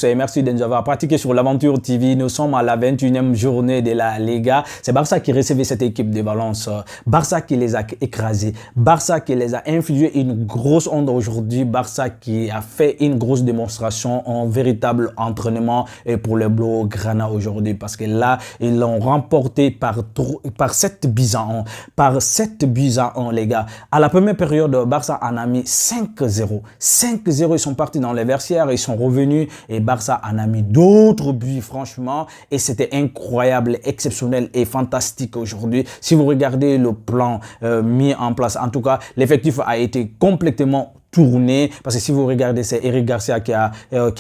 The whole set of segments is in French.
Merci de nous avoir pratiqué sur l'Aventure TV. Nous sommes à la 21e journée de la Liga. C'est Barça qui recevait cette équipe de Valence. Barça qui les a écrasés. Barça qui les a infligé une grosse onde aujourd'hui. Barça qui a fait une grosse démonstration en véritable entraînement et pour le Blaugrana aujourd'hui. Parce que là, ils l'ont remporté par 7 buts à 1. Par 7 buts à 1, les gars. À la première période, Barça en a mis 5-0. 5-0, ils sont partis dans les vestiaires, ils sont revenus et Barça en a mis d'autres buts, franchement, et c'était incroyable, exceptionnel et fantastique aujourd'hui. Si vous regardez le plan mis en place, en tout cas, l'effectif a été complètement tourné, parce que si vous regardez, c'est Eric Garcia qui a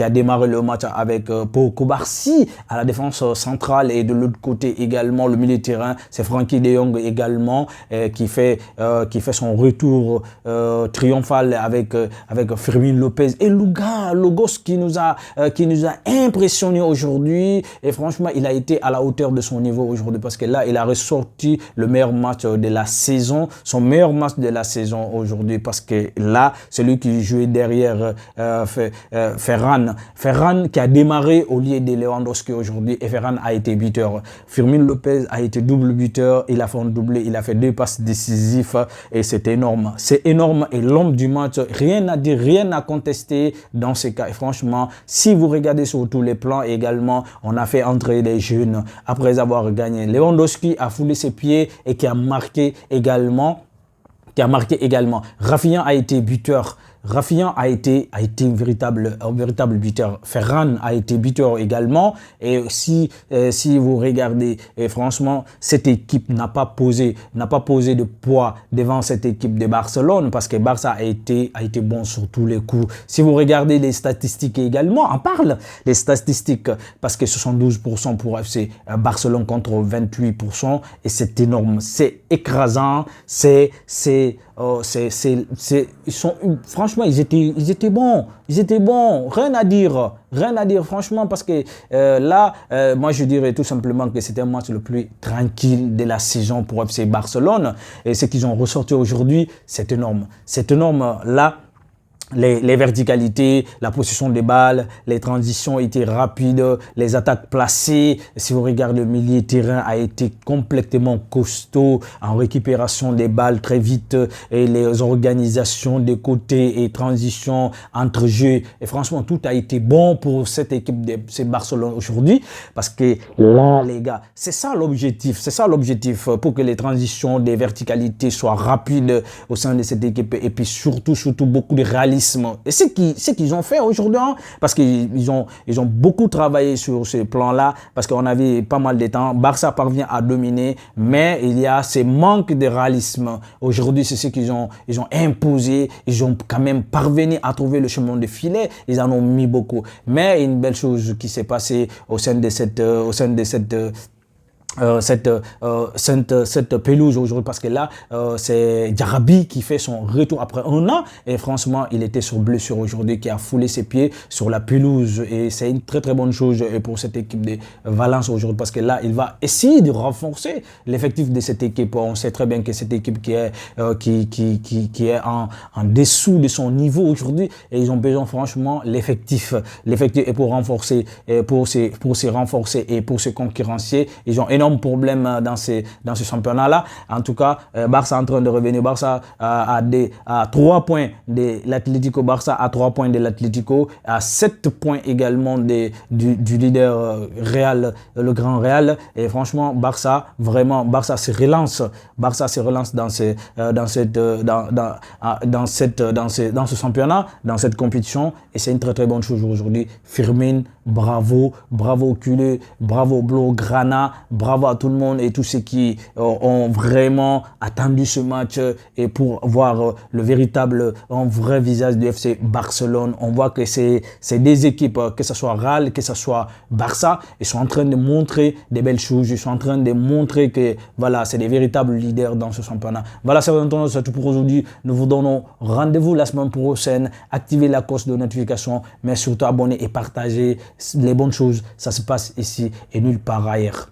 démarré le match avec Pau Cubarsí à la défense centrale, et de l'autre côté également le milieu de terrain, c'est Frenkie de Jong également qui fait son retour triomphal avec Fermín López et le gosse qui nous a impressionné aujourd'hui, et franchement il a été à la hauteur de son niveau aujourd'hui, parce que là il a ressorti le meilleur match de la saison, son meilleur match de la saison aujourd'hui, parce que là celui qui jouait derrière Ferran qui a démarré au lieu de Lewandowski aujourd'hui, et Ferran a été buteur. Fermín López a été double buteur, il a fait un doublé, il a fait 2 passes décisives, et c'est énorme. C'est énorme, et l'homme du match, rien à dire, rien à contester dans ces cas. Et franchement, si vous regardez sur tous les plans également, on a fait entrer les jeunes après avoir gagné. Lewandowski a foulé ses pieds et qui a marqué également. Rafinha a été buteur. Rafinha a été un véritable buteur. Ferran a été buteur également. Et si vous regardez, et franchement, cette équipe n'a pas posé de poids devant cette équipe de Barcelone, parce que Barça a été bon sur tous les coups. Si vous regardez les statistiques également, on parle des statistiques, parce que 72% pour FC Barcelone contre 28%, et c'est énorme, c'est écrasant, franchement, ils étaient bons, rien à dire, franchement, parce que là, moi je dirais tout simplement que c'était un match le plus tranquille de la saison pour FC Barcelone, et ce qu'ils ont ressorti aujourd'hui, c'est énorme, là. Les verticalités, la possession des balles, les transitions étaient rapides, les attaques placées. Si vous regardez, le milieu de terrain a été complètement costaud en récupération des balles très vite, et les organisations des côtés et transitions entre jeux. Et franchement, tout a été bon pour cette équipe de Barcelone aujourd'hui, parce que là, les gars, c'est ça l'objectif, pour que les transitions des verticalités soient rapides au sein de cette équipe, et puis surtout beaucoup de réalisme. Et c'est ce qu'ils ont fait aujourd'hui, hein, parce qu'ils ont beaucoup travaillé sur ce plan-là, parce qu'on avait pas mal de temps. Barça parvient à dominer, mais il y a ces manques de réalisme. Aujourd'hui, c'est ce qu'ils ont imposé. Ils ont quand même parvenu à trouver le chemin de filet. Ils en ont mis beaucoup. Mais une belle chose qui s'est passée au sein de cette pelouse aujourd'hui, parce que là c'est Diarabi qui fait son retour après un an, et franchement il était sur blessure aujourd'hui, qui a foulé ses pieds sur la pelouse, et c'est une très bonne chose pour cette équipe de Valence aujourd'hui, parce que là il va essayer de renforcer l'effectif de cette équipe. On sait très bien que cette équipe qui est en dessous de son niveau aujourd'hui, et ils ont besoin franchement l'effectif est pour renforcer, pour se renforcer et pour se concurrencer. Ils ont énorme problème dans ce championnat-là. En tout cas, Barça est en train de revenir. Barça à 3 points de l'Atlético. Barça à 3 points de l'Atlético, à 7 points également du leader Real, le Grand Real. Et franchement, Barça se relance. Barça se relance dans ce championnat, dans cette compétition. Et c'est une très bonne chose aujourd'hui. Fermín, bravo culé, bravo Blaugrana, bravo à tout le monde et tous ceux qui ont vraiment attendu ce match, et pour voir le véritable, un vrai visage du FC Barcelone. On voit que c'est des équipes, que ce soit Real, que ce soit Barça, ils sont en train de montrer des belles choses, ils sont en train de montrer que voilà, c'est des véritables leaders dans ce championnat. Voilà, c'est tout pour aujourd'hui. Nous vous donnons rendez-vous la semaine prochaine. Activez la cloche de notification, mais surtout abonnez et partagez les bonnes choses. Ça se passe ici et nulle part ailleurs.